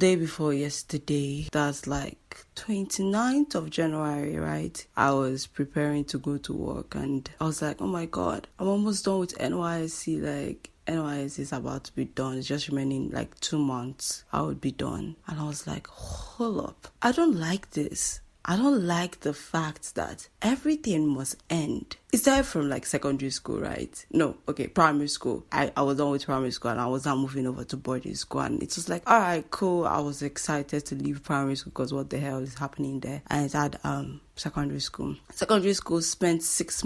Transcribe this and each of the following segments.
day before yesterday, that's like 29th of January, right? I was preparing to go to work and I was like, oh my God, I'm almost done with NYSC. Like, NYSC is about to be done. It's just remaining like 2 months. I would be done. And I was like, hold up. I don't like this. I don't like the fact that everything must end. It started from like secondary school, right? No, okay, primary school. I was done with primary school and I was now moving over to boarding school. And it was like, all right, cool. I was excited to leave primary school because what the hell is happening there? And it had secondary school. Secondary school spent 6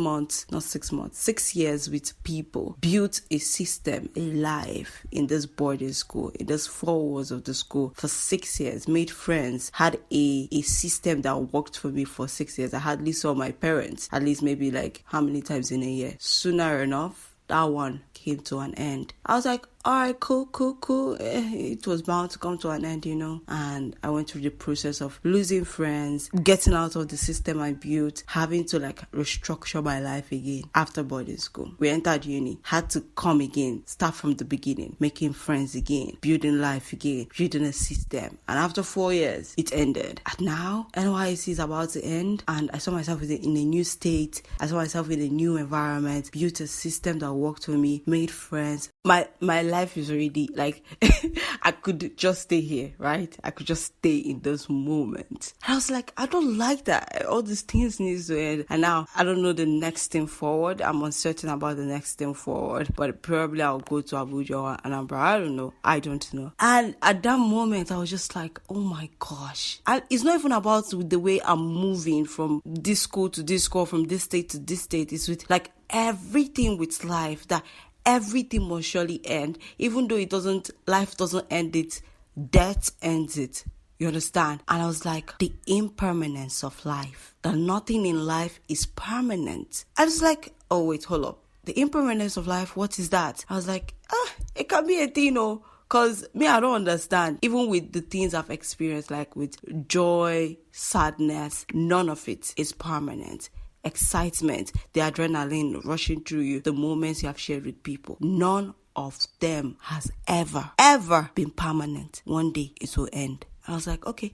years with people, built a system, a life in this boarding school, in this 4 walls of the school for 6 years, made friends, had a system that worked for me for 6 years. I hardly saw my parents, at least maybe like how many times in a year. Sooner enough, that one came to an end. I was like, all right, cool. It was bound to come to an end, and I went through the process of losing friends, getting out of the system I built, having to like restructure my life again after boarding school. We entered uni, had to come again, start from the beginning, making friends again, building life again, building a system. And after 4 years, it ended. And now NYSC is about to end, and I saw myself in a new state. I saw myself in a new environment, built a system that worked for me, made friends. My life is already like I could just stay here, right? I could just stay in this moment. And I was like, I don't like that. All these things need to end. And now I don't know the next thing forward. I'm uncertain about the next thing forward. But probably I'll go to Abuja or Anambra. I don't know. And at that moment, I was just like, oh my gosh. And it's not even about the way I'm moving from this school to this school, from this state to this state. It's with like everything with life, that everything must surely end. Even though life doesn't end it, death ends it. You understand? And I was like, the impermanence of life, that nothing in life is permanent. I was like, oh wait, hold up. The impermanence of life, what is that? I was like, it can be a thing, because me, I don't understand. Even with the things I've experienced, like with joy, sadness, none of it is permanent. Excitement, the adrenaline rushing through you, the moments you have shared with people, none of them has ever been permanent. One day it will end. And I was like, okay.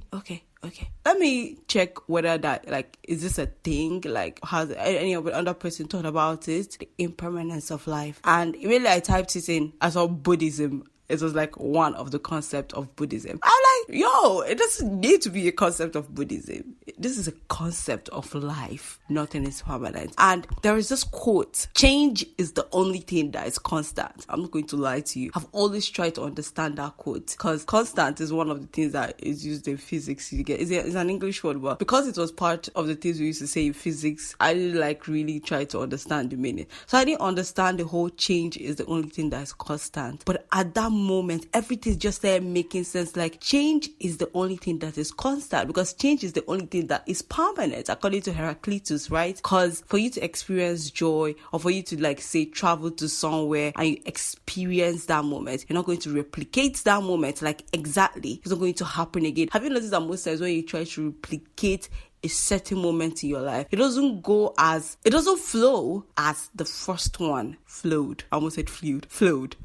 Let me check whether that, like, is this a thing? Like, has any other person thought about it? The impermanence of life. And immediately I typed it in. I saw Buddhism. It was like one of the concepts of Buddhism. I'm like, yo, it doesn't need to be a concept of Buddhism. This is a concept of life. Nothing is permanent. And there is this quote: change is the only thing that is constant. I'm not going to lie to you. I've always tried to understand that quote, because constant is one of the things that is used in physics. You get, it's an English word, but because it was part of the things we used to say in physics, I didn't really try to understand the meaning. So I didn't understand the whole change is the only thing that is constant. But at that moment, everything just started making sense. Like, change is the only thing that is constant, because change is the only thing that is permanent, according to Heraclitus, right? Because for you to experience joy, or for you to, like, say, travel to somewhere and you experience that moment, you're not going to replicate that moment, like, exactly. It's not going to happen again. Have you noticed that most times when you try to replicate a certain moment in your life, it doesn't flow as the first one flowed. I almost said flowed.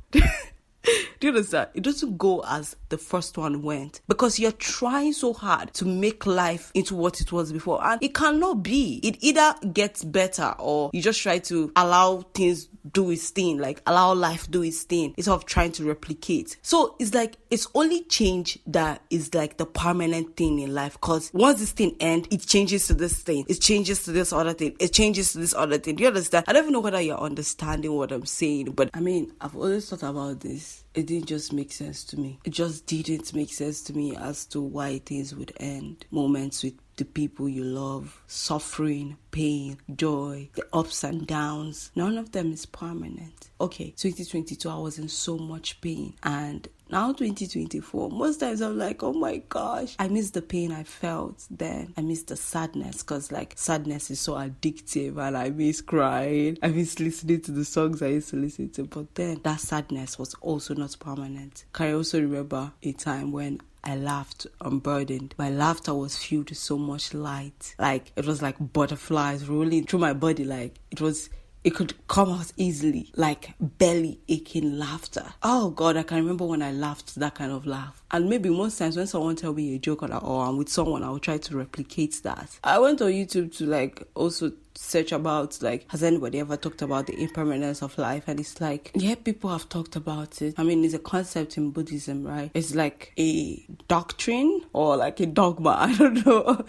Do you understand? It doesn't go as the first one went, because you're trying so hard to make life into what it was before, and it cannot be. It either gets better, or you just try to allow things do its thing, like allow life do its thing, instead of trying to replicate. So it's like, it's only change that is like the permanent thing in life, because once this thing ends, it changes to this thing, it changes to this other thing, it changes to this other thing. Do you understand? I don't even know whether you're understanding what I'm saying, but I mean, I've always thought about this. It didn't just make sense to me. It just didn't make sense to me as to why things would end. Moments with the people you love, suffering, pain, joy, the ups and downs. None of them is permanent. Okay, 2022, I was in so much pain. And now 2024, most times I'm like, oh my gosh, I miss the pain I felt then. I miss the sadness, because like sadness is so addictive, and I miss crying. I miss listening to the songs I used to listen to. But then that sadness was also not permanent. Can I also remember a time when I laughed unburdened. My laughter was filled with so much light. Like, it was like butterflies rolling through my body. Like, it was it could come out easily, like belly aching laughter. Oh God, I can remember when I laughed that kind of laugh. And maybe most times when someone tell me a joke or I'm with someone, I will try to replicate that. I went on YouTube to like also search about like, has anybody ever talked about the impermanence of life? And it's like, yeah, people have talked about it. I mean, it's a concept in Buddhism, right? It's like a doctrine or like a dogma. I don't know.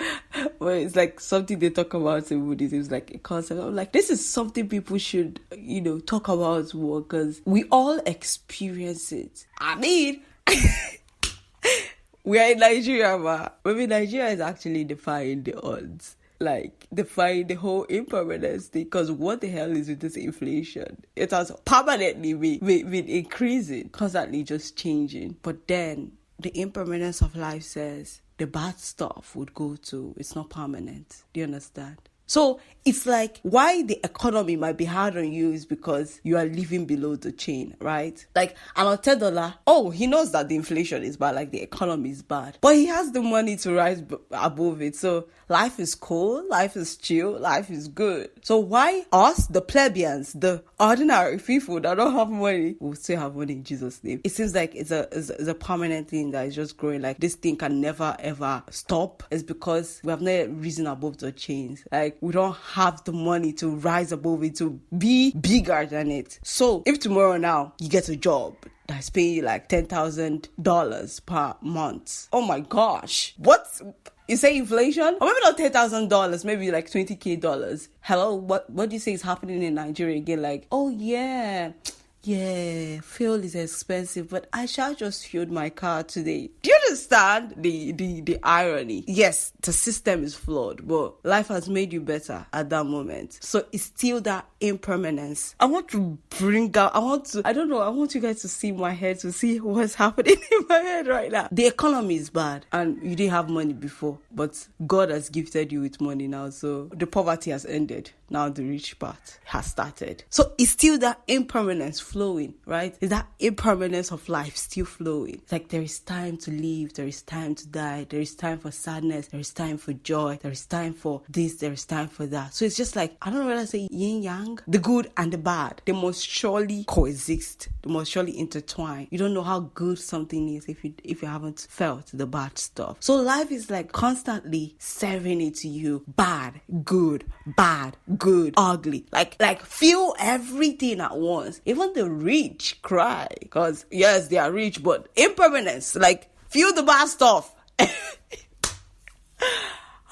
But it's like something they talk about in Buddhism. It's like a concept. I'm like, this is something people should, talk about more, because we all experience it. I mean, we are in Nigeria, but maybe Nigeria is actually defying the odds. Like, defying the whole impermanence thing, because what the hell is with this inflation? It has permanently been increasing, constantly just changing. But then, the impermanence of life says the bad stuff would go to, it's not permanent. Do you understand? So it's like why the economy might be hard on you is because you are living below the chain, right? Like an $10, oh, he knows that the inflation is bad, like the economy is bad, but he has the money to rise above it. So life is cool, life is chill, life is good. So why us, the plebeians, the ordinary people that don't have money, will still have money in Jesus' name? It seems like it's a permanent thing that is just growing. Like this thing can never ever stop. It's because we have not risen above the chains. Like we don't have the money to rise above it, to be bigger than it. So if tomorrow now you get a job that's paying you like $10,000 per month, oh my gosh, what? You say inflation? Or maybe not $10,000, maybe like $20,000. Hello, what do you say is happening in Nigeria again? Like, oh yeah, fuel is expensive, but I shall just fuel my car today. Do you understand the irony? Yes, the system is flawed, but life has made you better at that moment. So it's still that impermanence. I want you guys to see my head, to see what's happening in my head right now. The economy is bad and you didn't have money before, but God has gifted you with money now. So the poverty has ended. Now the rich part has started. So it's still that impermanence flowing, right? Is that impermanence of life still flowing? It's like there is time to live, there is time to die, there is time for sadness, there is time for joy, there is time for this, there is time for that. So it's just like, I don't know whether to say yin yang, the good and the bad. They must surely coexist. They must surely intertwine. You don't know how good something is if you haven't felt the bad stuff. So life is like constantly serving it to you. Bad, good, ugly. Like feel everything at once. Even the rich cry because yes, they are rich, but impermanence. Like feel the bad stuff.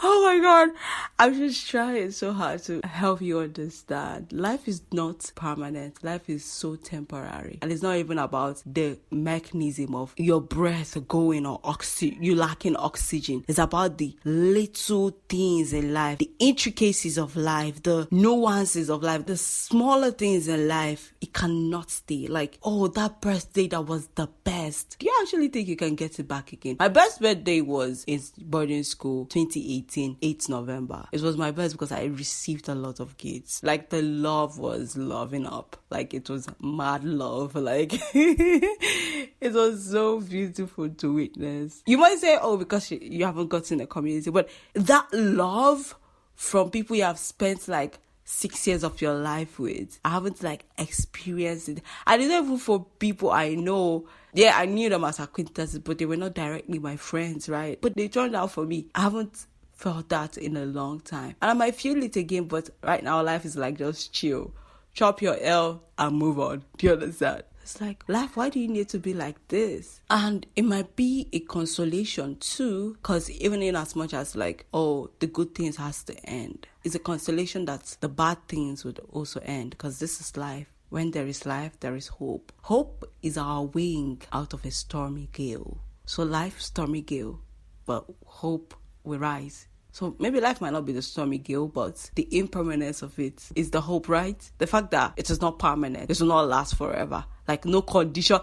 Oh my God. I'm just trying so hard to help you understand. Life is not permanent. Life is so temporary. And it's not even about the mechanism of your breath going or you lacking oxygen. It's about the little things in life, the intricacies of life, the nuances of life, the smaller things in life. It cannot stay. Like, oh, that birthday that was the best. Do you actually think you can get it back again? My best birthday was in boarding school, 2018, 8th November. It was my best because I received a lot of gifts. Like the love was loving up. Like it was mad love. Like it was so beautiful to witness. You might say, oh, because you haven't gotten a community, but that love from people you have spent like 6 years of your life with, I haven't like experienced it. And it's not even for people I know. Yeah, I knew them as acquaintances, but they were not directly my friends, right? But they turned out for me. I haven't felt that in a long time. And I might feel it again, but right now life is like just chill. Chop your L and move on. Do you understand? It's like, life, why do you need to be like this? And it might be a consolation too, because even in as much as like, oh, the good things has to end, it's a consolation that the bad things would also end, because this is life. When there is life, there is hope. Hope is our wing out of a stormy gale. So life, stormy gale, but hope will rise. So maybe life might not be the stormy gale, but the impermanence of it is the hope, right? The fact that it is not permanent, it will not last forever. Like no condition.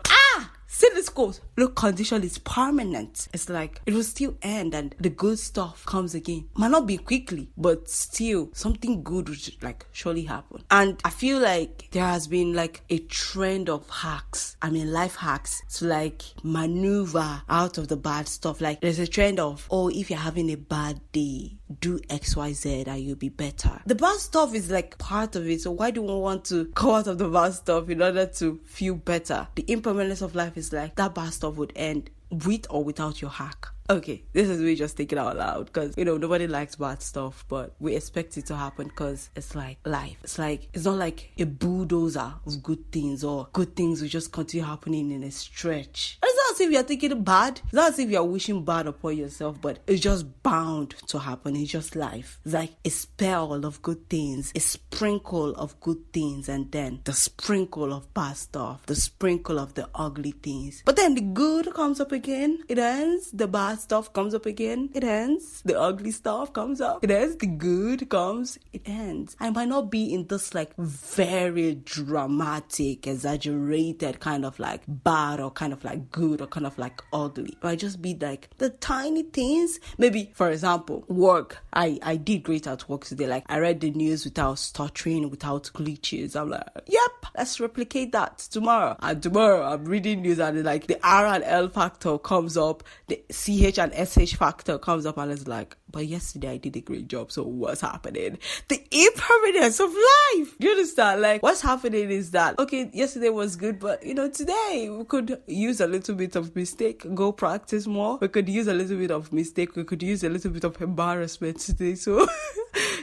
See this quote. Look, condition is permanent. It's like it will still end and the good stuff comes again. Might not be quickly, but still something good will like surely happen. And I feel like there has been like a trend of hacks. I mean life hacks to like maneuver out of the bad stuff. Like there's a trend of, oh, if you're having a bad day, do XYZ and you'll be better. The bad stuff is like part of it. So why do we want to go out of the bad stuff in order to feel better? The impermanence of life is like that bad stuff would end with or without your hack. Okay, this is me just thinking out loud because, nobody likes bad stuff, but we expect it to happen because it's like life. It's like, it's not like a bulldozer of good things or good things will just continue happening in a stretch. It's not as if you're thinking bad. It's not as if you're wishing bad upon yourself, but it's just bound to happen. It's just life. It's like a spell of good things, a sprinkle of good things, and then the sprinkle of bad stuff, the sprinkle of the ugly things. But then the good comes up again, it ends, the bad stuff comes up again, it ends, the ugly stuff comes up, it ends, the good comes, it ends. I might not be in this like very dramatic, exaggerated kind of like bad or kind of like good or kind of like ugly. It might just be like the tiny things. Maybe, for example, work. I did great at work today. Like I read the news without stuttering, without glitches. I'm like, yep, let's replicate that tomorrow. And tomorrow I'm reading news and like the R and L factor comes up, the CH and SH factor comes up, and it's like, but yesterday I did a great job, so what's happening? The impermanence of life. Do you understand? Like what's happening is that, okay, yesterday was good, but today we could use a little bit of mistake, go practice more. We could use a little bit of mistake. We could use a little bit of embarrassment today. So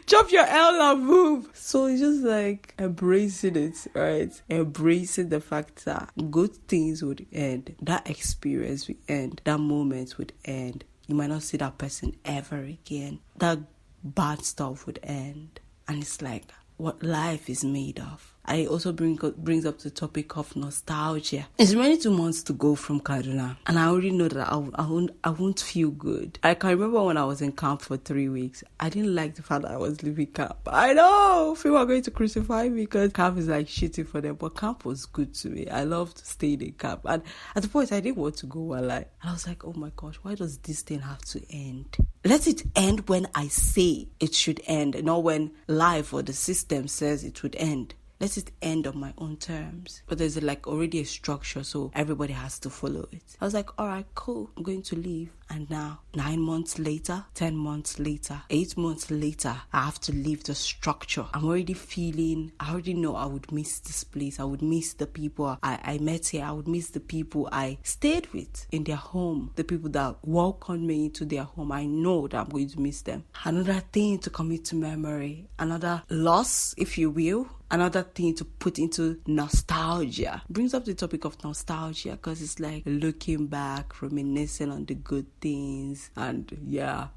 chop your L and move. So it's just like embracing it, right? Embracing the fact that good things would end. That experience would end. That moment would end. You might not see that person ever again. That bad stuff would end. And it's like what life is made of. I also brings up the topic of nostalgia. It's remaining 2 months to go from Kaduna, and I already know that I won't feel good. I can remember when I was in camp for 3 weeks. I didn't like the fact that I was leaving camp. I know people are going to crucify me because camp is like shitty for them, but camp was good to me. I loved staying in camp, and at the point I didn't want to go. And I was like, oh my gosh, why does this thing have to end? Let it end when I say it should end, not when life or the system says it would end. Let it end on my own terms. But there's like already a structure, so everybody has to follow it. I was like, all right, cool, I'm going to leave. And now 9 months later, 10 months later, 8 months later, I have to leave the structure. I already know I would miss this place. I would miss the people I met here. I would miss the people I stayed with in their home, the people that welcomed me into their home. I know that I'm going to miss them. Another thing to commit to memory, another loss, if you will. Another thing to put into nostalgia. Brings up the topic of nostalgia because it's like looking back, reminiscing on the good things, and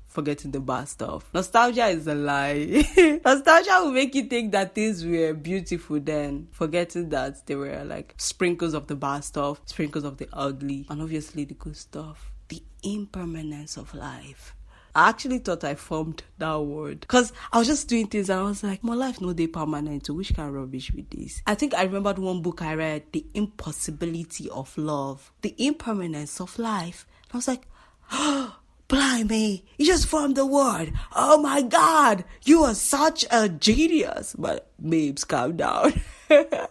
forgetting the bad stuff. Nostalgia is a lie. Nostalgia will make you think that things were beautiful then, forgetting that there were like sprinkles of the bad stuff, sprinkles of the ugly, and obviously the good stuff. The impermanence of life. I actually thought I formed that word because I was just doing things and I was like, my life no day permanent, so which kind of rubbish with this? I think I remembered one book I read, The Impossibility of Love, The Impermanence of Life. And I was like, oh, blimey, you just formed the word. Oh my God, you are such a genius. But babes, calm down. I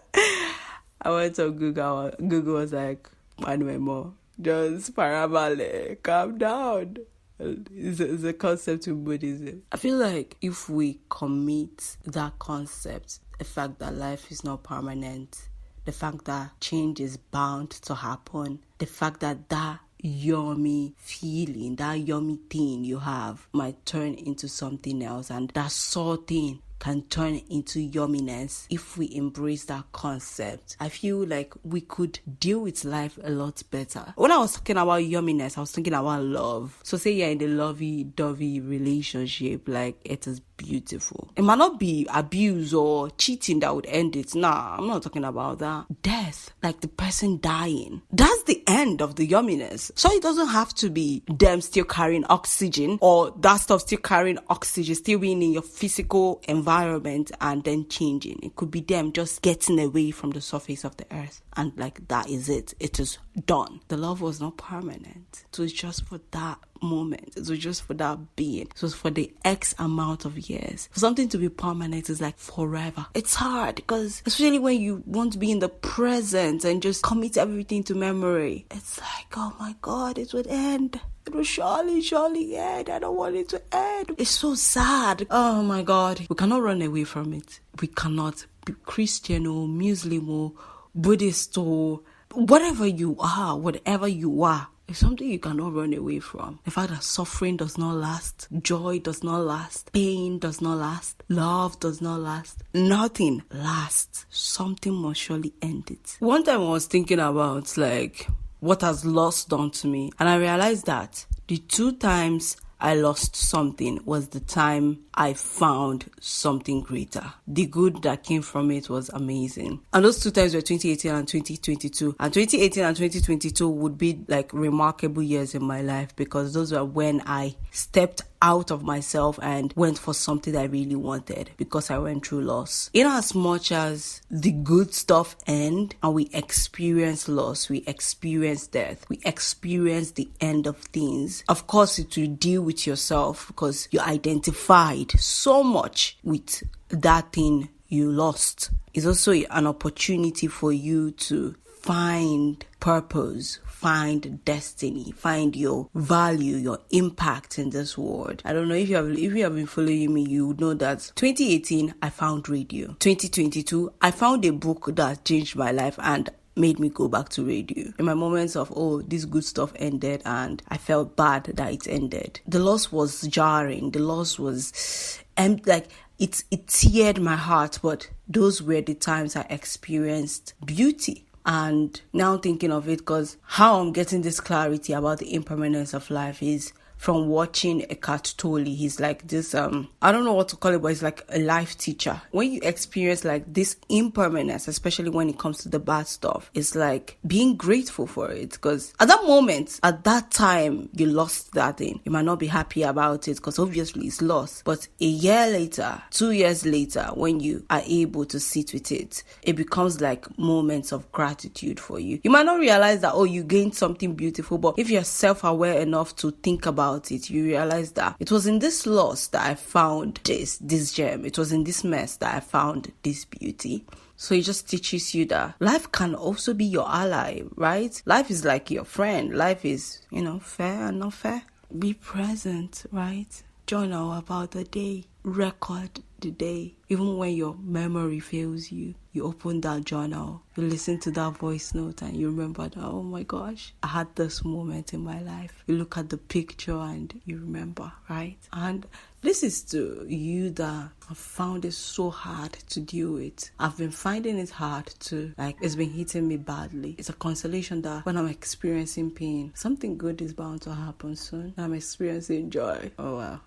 went to Google. Google was like, Manuel, just parabole, calm down. It's a concept in Buddhism. I feel like if we commit that concept, the fact that life is not permanent, the fact that change is bound to happen, the fact that that yummy feeling, that yummy thing you have might turn into something else, and that sour thing can turn into yumminess. If we embrace that concept, I feel like we could deal with life a lot better. When I was talking about yumminess, I was thinking about love. So say you're in a lovey-dovey relationship, like it is beautiful. It might not be abuse or cheating that would end it. Nah, I'm not talking about that. Death, like the person dying, that's the end of the yumminess. So it doesn't have to be them still carrying oxygen, or that stuff still carrying oxygen, still being in your physical environment and then changing. It could be them just getting away from the surface of the earth, and like that is it. It is done. The love was not permanent. So it's just for that moment. It was just for that being. It was for the X amount of years. For something to be permanent is like forever. It's hard because especially when you want to be in the present and just commit everything to memory, it's like, oh my God, it would end. It will surely end. I don't want it to end. It's so sad. Oh my God. We cannot run away from it. We cannot be Christian or Muslim or Buddhist or whatever you are. It's something you cannot run away from. The fact that suffering does not last, joy does not last, pain does not last, love does not last. Nothing lasts. Something must surely end it. One time I was thinking about like what has loss done to me, and I realized that the 2 times I lost something was the time I found something greater. The good that came from it was amazing. And those 2 times were 2018 and 2022. And 2018 and 2022 would be like remarkable years in my life, because those were when I stepped out of myself and went for something I really wanted, because I went through loss. In as much as the good stuff end and we experience loss, we experience death, we experience the end of things, of course it will deal with yourself because you identified so much with that thing you lost. It's also an opportunity for you to find purpose, find destiny, find your value, your impact in this world. I don't know if you have been following me, you would know that 2018 I found radio. 2022 I found a book that changed my life and made me go back to radio. In my moments of, this good stuff ended and I felt bad that it ended, the loss was jarring. The loss was like it teared my heart, but those were the times I experienced beauty. And now thinking of it, because how I'm getting this clarity about the impermanence of life is from watching Eckhart Tolle. He's like this, I don't know what to call it, but he's like a life teacher. When you experience like this impermanence, especially when it comes to the bad stuff, it's like being grateful for it. Because at that moment, at that time, you lost that thing. You might not be happy about it because obviously it's lost. But a year later, 2 years later, when you are able to sit with it, it becomes like moments of gratitude for you. You might not realize that, you gained something beautiful, but if you're self-aware enough to think about it, you realize that it was in this loss that I found this gem. It was in this mess that I found this beauty. So it just teaches you that life can also be your ally, right? Life is like your friend. Life is, fair and not fair. Be present, right? Journal about the day. Record the day. Even when your memory fails you, you open that journal, you listen to that voice note and you remember that, oh my gosh, I had this moment in my life. You look at the picture and you remember, right? And this is to you that have found it so hard to deal with. I've been finding it hard to, it's been hitting me badly. It's a consolation that when I'm experiencing pain, something good is bound to happen soon. I'm experiencing joy. Oh wow.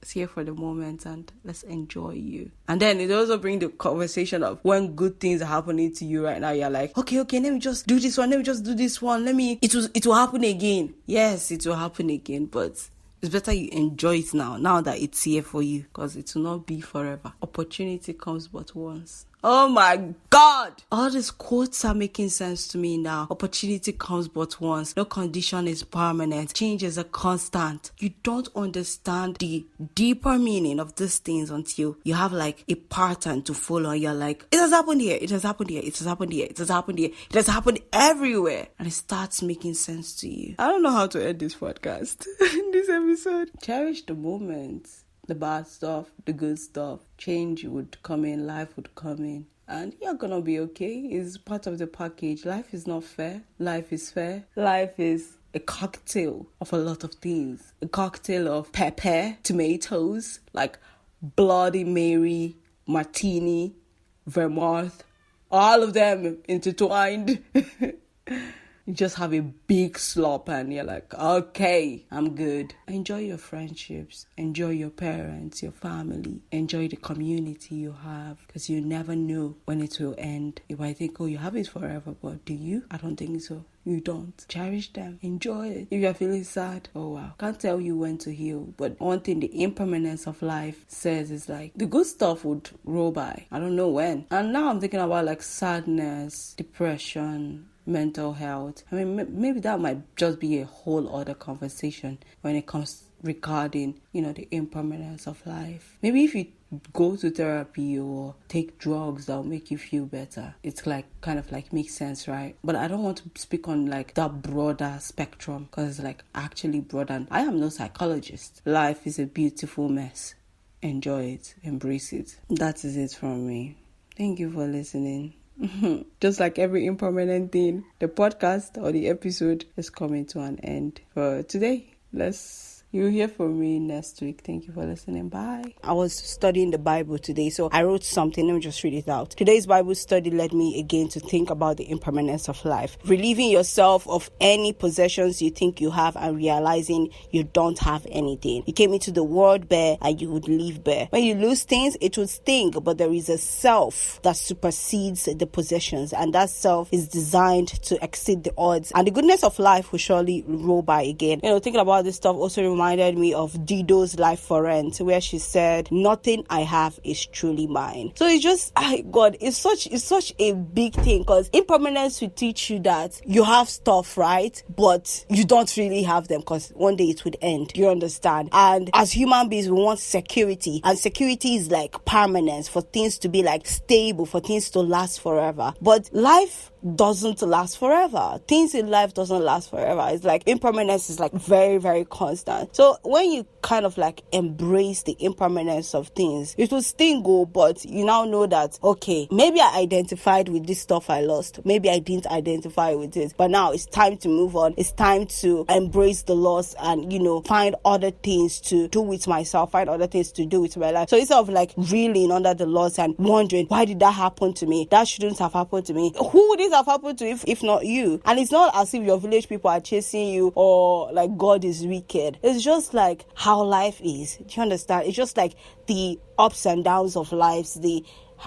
It's here for the moment and let's enjoy you. And then it also brings the conversation of when good things are happening to you right now, you're like, okay, let me just do this one, it will happen again. Yes, it will happen again, but it's better you enjoy it now that it's here for you, because it will not be forever. Opportunity comes but once. Oh my God! All these quotes are making sense to me now. Opportunity comes but once. No condition is permanent. Change is a constant. You don't understand the deeper meaning of these things until you have like a pattern to follow. And you're like, it has happened here. It has happened here. It has happened here. It has happened here. It has happened everywhere. And it starts making sense to you. I don't know how to end this podcast. This episode. Cherish the moments. The bad stuff, the good stuff. Change would come in, life would come in. And you're gonna be okay. It's part of the package. Life is not fair. Life is fair. Life is a cocktail of a lot of things. A cocktail of pepper, tomatoes, like Bloody Mary, martini, vermouth, all of them intertwined. you just have a big slop and you're like, okay, I'm good. Enjoy your friendships, enjoy your parents, your family, enjoy the community you have, because you never know when it will end. You might think, oh, you have it forever, but do you? I don't think so. You don't. Cherish them. Enjoy it. If you're feeling sad, oh wow. Can't tell you when to heal. But one thing the impermanence of life says is like, the good stuff would roll by. I don't know when. And now I'm thinking about like sadness, depression, mental health. I mean, maybe that might just be a whole other conversation when it comes regarding, the impermanence of life. Maybe if you go to therapy or take drugs that'll make you feel better, it's like kind of like makes sense, right? But I don't want to speak on like that broader spectrum, because it's like actually broader, and I am no psychologist. Life is a beautiful mess. Enjoy it, embrace it. That is it from me. Thank you for listening. Just like every impermanent thing, the podcast or the episode is coming to an end for today. You'll hear from me next week. Thank you for listening. Bye. I was studying the Bible today, so I wrote something. Let me just read it out. Today's Bible study led me again to think about the impermanence of life. Relieving yourself of any possessions you think you have and realizing you don't have anything. You came into the world bare and you would leave bare. When you lose things, it would sting, but there is a self that supersedes the possessions, and that self is designed to exceed the odds, and the goodness of life will surely roll by again. Thinking about this stuff also reminded me of Dido's Life for Rent, where she said, nothing I have is truly mine. So it's just, God, it's such a big thing, because impermanence will teach you that you have stuff, right? But you don't really have them, because one day it would end. You understand? And as human beings, we want security, and security is like permanence, for things to be like stable, for things to last forever. But life doesn't last forever. Things in life doesn't last forever. It's like impermanence is like very, very constant. So when you kind of like embrace the impermanence of things, it will still go, but you now know that, okay, maybe I identified with this stuff I lost. Maybe I didn't identify with it, but now it's time to move on. It's time to embrace the loss and, find other things to do with myself, find other things to do with my life. So instead of like reeling under the loss and wondering, why did that happen to me? That shouldn't have happened to me. Who would it have happened to if not you? And it's not as if your village people are chasing you or like God is wicked. It's just like how life is. Do you understand? It's just like the ups and downs of life,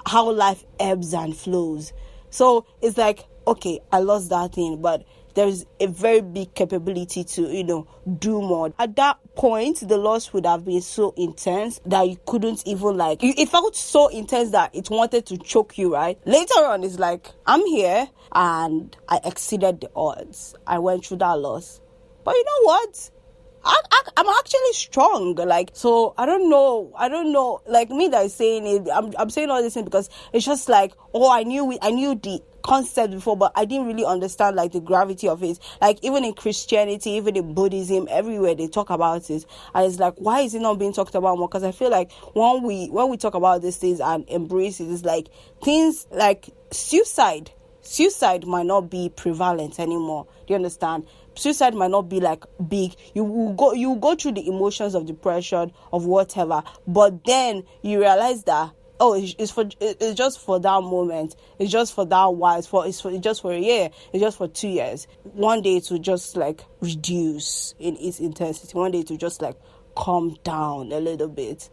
how life ebbs and flows. So it's like, okay, I lost that thing, but there's a very big capability to, do more. At that point, the loss would have been so intense that you couldn't even it felt so intense that it wanted to choke you, right? Later on, it's like, I'm here and I exceeded the odds. I went through that loss. But you know what? I'm actually strong. So I don't know. Like me that is saying it, I'm saying all this thing because it's just like, I knew the concept before, but I didn't really understand the gravity of it. Even in Christianity, even in Buddhism, everywhere they talk about it, and it's like, why is it not being talked about more? Because I feel like when we talk about these things and embrace it, it's like things like suicide might not be prevalent anymore. Do you understand? Suicide might not be big. You will go through the emotions of depression, of whatever, but then you realize that it's just for that moment. It's just for that while. It's just for a year. It's just for 2 years. One day it will just reduce in its intensity. One day it will just calm down a little bit.